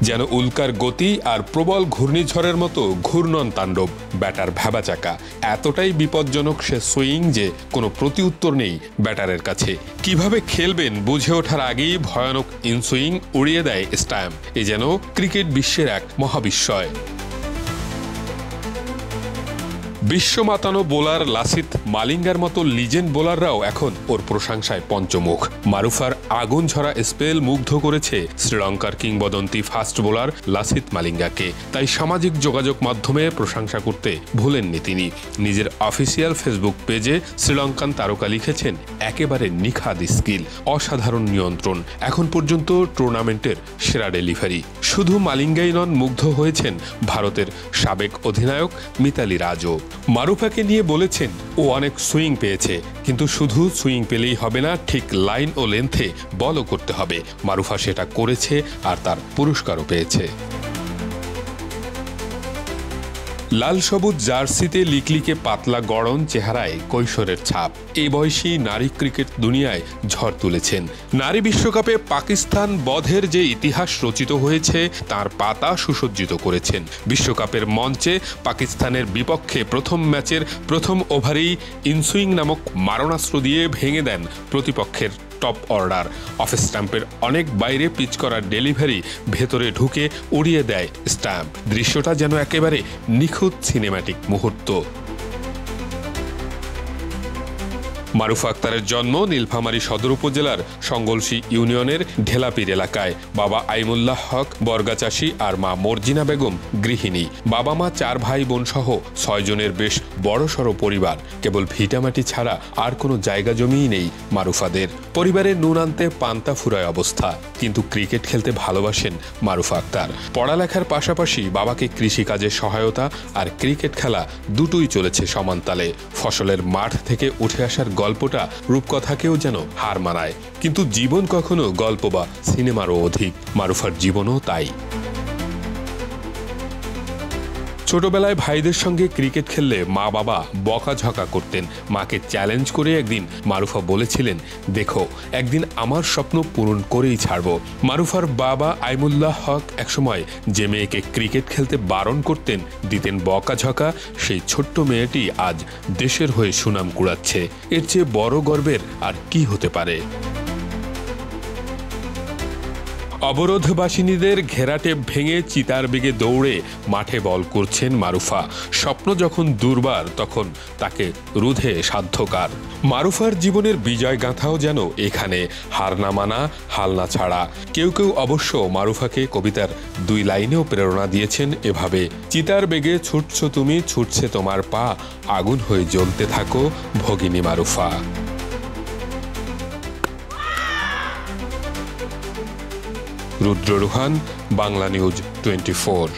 যেন উল্কার গতি আর প্রবল ঘূর্ণিঝড়ের মতো ঘূর্ণন তাণ্ডব। ব্যাটার ভ্যাবাচাকা, এতটাই বিপজ্জনক সে সুইং যে কোনো প্রতিউত্তর নেই ব্যাটারের কাছে। কিভাবে খেলবেন বুঝে ওঠার আগেই ভয়ানক ইনসুইং উড়িয়ে দেয় স্ট্যাম্প। এ যেন ক্রিকেট বিশ্বের এক মহাবিস্ময়। বিশ্বমাতানো বোলার লাসিথ মালিঙ্গার মতো লিজেন্ড বোলাররাও এখন ওর প্রশংসায় পঞ্চমুখ। মারুফার আগুন ঝরা স্পেল মুগ্ধ করেছে শ্রীলঙ্কার কিংবদন্তি ফাস্ট বোলার লাসিথ মালিঙ্গাকে। তাই সামাজিক যোগাযোগ মাধ্যমে প্রশংসা করতে ভুলেননি তিনি। নিজের অফিসিয়াল ফেসবুক পেজে শ্রীলঙ্কান তারকা লিখেছেন, একেবারে নিখাদ স্কিল, অসাধারণ নিয়ন্ত্রণ, এখন পর্যন্ত টুর্নামেন্টের সেরা ডেলিভারি। শুধু মালিঙ্গাই নন, মুগ্ধ হয়েছেন ভারতের সাবেক অধিনায়ক মিতালি রাজও। মারুফাকে নিয়ে বলেছেন, ও অনেক সুইং পেয়েছে, কিন্তু শুধু সুইং পেলেই হবে না, ঠিক লাইন ও লেন্থে বলও করতে হবে। মারুফা সেটা করেছে আর তার পুরস্কারও পেয়েছে। লাল সবুজ জার্সিতে লিকলিকে পাতলা গড়ন চেহারায় কৈশোরের ছাপ। এই বয়সী নারী ক্রিকেট দুনিয়ায় ঝড় তুলেছেন। নারী বিশ্বকাপে পাকিস্তান বধের যে ইতিহাস রচিত হয়েছে তার পাতা সুসজ্জিত করেছেন। বিশ্বকাপের মঞ্চে পাকিস্তানের বিপক্ষে প্রথম ম্যাচের প্রথম ওভারেই ইনসুইং নামক মারণাস্ত্র দিয়ে ভেঙে দেন প্রতিপক্ষের টপ অর্ডার। অফ স্ট্যাম্পের অনেক বাইরে পিচ করা ডেলিভারি ভেতরে ঢুকে উড়িয়ে দেয় স্ট্যাম্প। দৃশ্যটা যেন একেবারে নিখুঁত সিনেম্যাটিক মুহূর্ত। মারুফা আক্তারের জন্ম নীলফামারী সদর উপজেলার সঙ্গলসী ইউনিয়নের ঢেলাপীর এলাকায়। বাবা আইমুল্লাহ হক বর্গাচাষী আর মা মর্জিনা বেগম গৃহিণী। বাবা মা 4 ভাই বোন সহ 6 জনের বেশ বড়সড় পরিবার। কেবল ভিটামাটি ছাড়া আর কোনো জায়গা জমিই নেই মারুফাদের। পরিবারের নুন আনতে পান্তা ফুরায় অবস্থা, কিন্তু ক্রিকেট খেলতে ভালোবাসেন মারুফা আক্তার। পড়ালেখার পাশাপাশি বাবাকে কৃষিকাজে সহায়তা আর ক্রিকেট খেলা দুটোই চলেছে সমানতালে। ফসলের মাঠ থেকে উঠে আসার গল্পটা রূপকথাকেও যেন হার মানায়, কিন্তু জীবন কখনো গল্প বা সিনেমারও অধিক। মারুফার জীবনও তাই। ছোটবেলায় ভাইদের সঙ্গে ক্রিকেট খেললে মা বাবা বকাঝকা করতেন। মাকে চ্যালেঞ্জ করে একদিন মারুফা বলেছিলেন, দেখো একদিন আমার স্বপ্ন পূরণ করেই ছাড়ব। মারুফার বাবা আইমুল্লাহ হক একসময় যে মেয়েকে ক্রিকেট খেলতে বারণ করতেন, দিতেন বকাঝকা, সেই ছোট্ট মেয়েটি আজ দেশের হয়ে সুনাম কুড়াচ্ছে। এর চেয়ে বড় গর্বের আর কি হতে পারে। অবরোধবাসিনীদের ঘেরাটে ভেঙে চিতার বেগে দৌড়ে মাঠে বল করছেন মারুফা। স্বপ্ন যখন দুর্বার তখন তাকে রুধে সাধ্যকার। মারুফার জীবনের বিজয় গাঁথাও যেন এখানে, হার না মানা, হাল না ছাড়া। কেউ কেউ অবশ্য মারুফাকে কবিতার 2 লাইনেও প্রেরণা দিয়েছেন এভাবে, চিতার বেগে ছুটছ তুমি, ছুটছে তোমার পা, আগুন হয়ে জ্বলতে থাকো ভগিনী মারুফা। রুদ্র রুহান, বাংলা নিউজ 24।